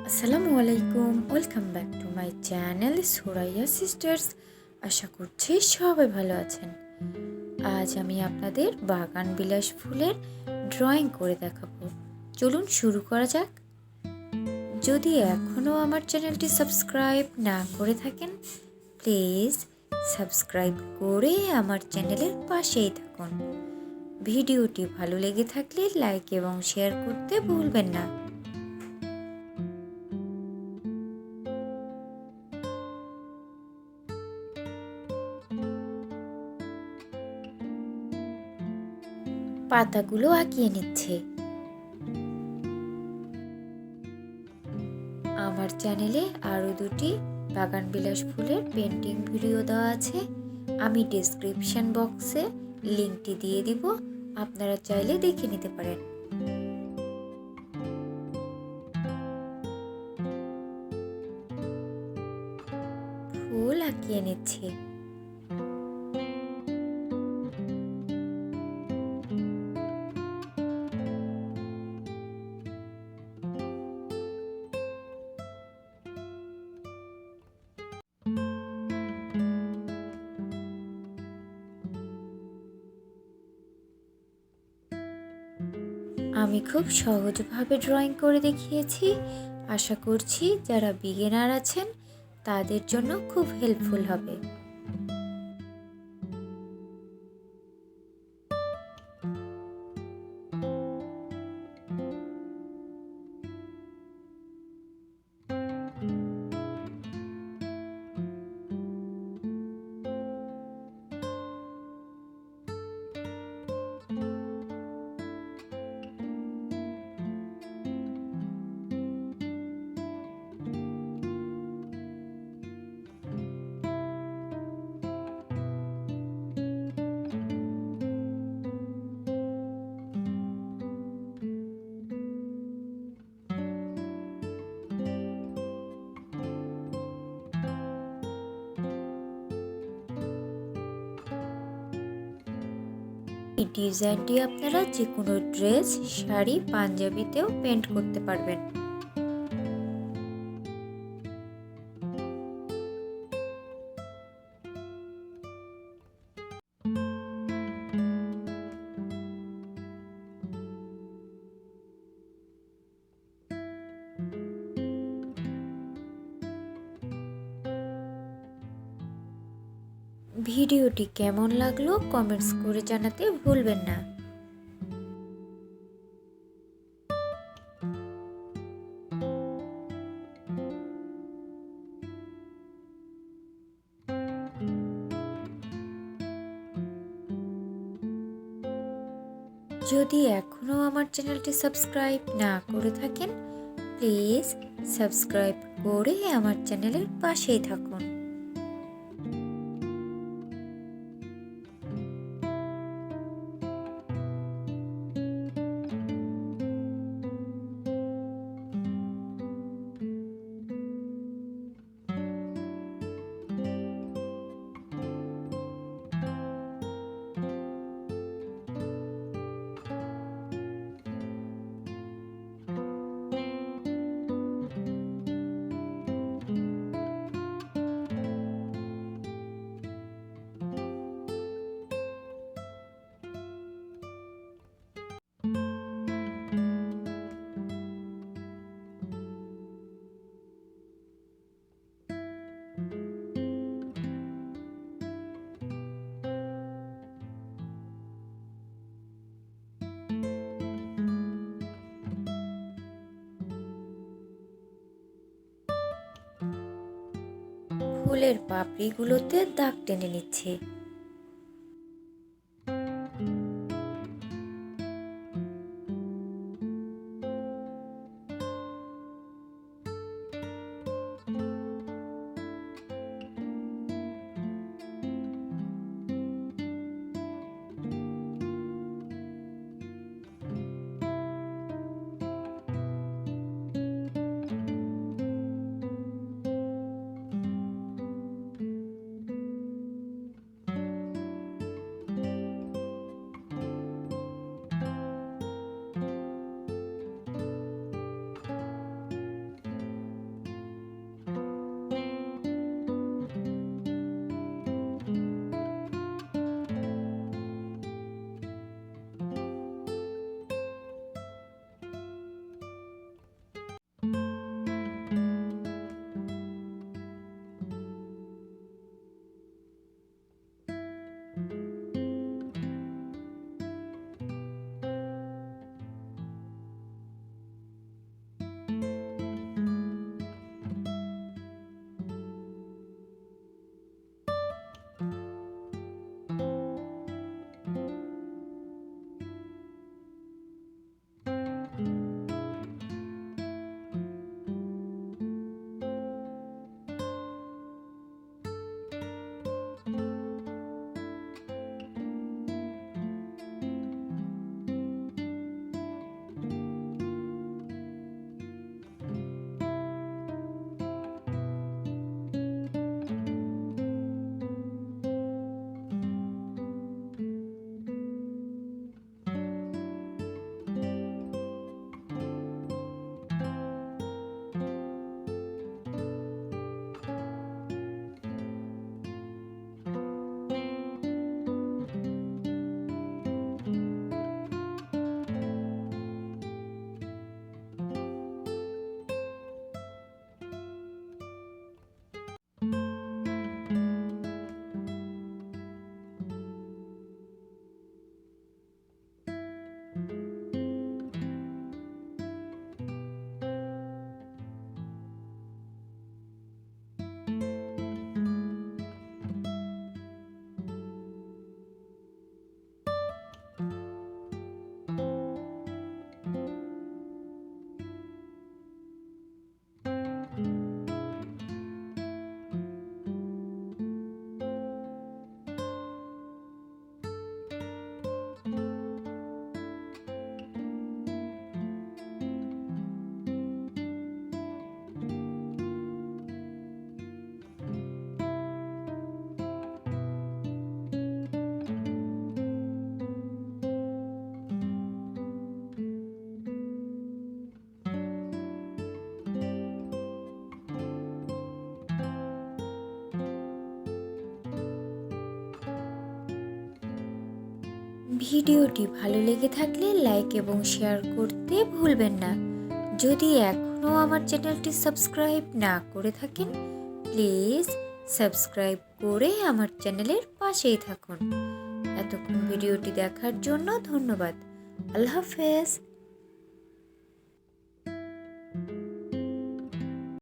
Assalamualaikum, welcome back to my channel Suraiya sisters. আশা করছি সবাই ভালো আছেন। আজ আমি আপনাদের বাগান বিলাস ফুলের ড্রয়িং করে দেখাবো। চলুন শুরু করা যাক। যদি এখনও আমার চ্যানেলটি সাবস্ক্রাইব না করে থাকেন, প্লিজ সাবস্ক্রাইব করে আমার চ্যানেলের পাশেই থাকুন। ভিডিওটি ভালো লেগে থাকলে লাইক এবং শেয়ার করতে ভুলবেন না। পাতাগুলো আঁকিয়ে নিচ্ছে। আমার চ্যানেলে আরও দুটি বাগান বিলাস ফুলের পেন্টিং ভিডিও দেওয়া আছে। আমি ডেসক্রিপশন বক্সে লিঙ্কটি দিয়ে দিব, আপনারা চাইলে দেখে নিতে পারেন। ফুল আঁকিয়ে নিচ্ছে। আমি খুব সহজভাবে ড্রয়িং করে দেখিয়েছি। আশা করছি যারা বিগিনার আছেন তাদের জন্য খুব হেল্পফুল হবে। এই ডিজাইনটি আপনারা যে কোনো ড্রেস, শাড়ি, পাঞ্জাবিতেও পেন্ট করতে পারবেন। ভিডিওটি কেমন লাগলো কমেন্টস করে জানাতে ভুলবেন না। যদি এখনও আমার চ্যানেলটি সাবস্ক্রাইব না করে থাকেন, প্লিজ সাবস্ক্রাইব করে আমার চ্যানেলের পাশেই থাকুন। ফুলের পাপড়িগুলোতে দাগ টেনে নিচ্ছে। ভিডিওটি ভালো লেগে থাকলে লাইক এবং শেয়ার করতে ভুলবেন না। যদি এখনও আমার চ্যানেলটি সাবস্ক্রাইব না করে থাকেন, প্লিজ সাবস্ক্রাইব করে আমার চ্যানেলের পাশেই থাকুন। এতক্ষণ ভিডিওটি দেখার জন্য ধন্যবাদ। আল্লাহ হাফেজ।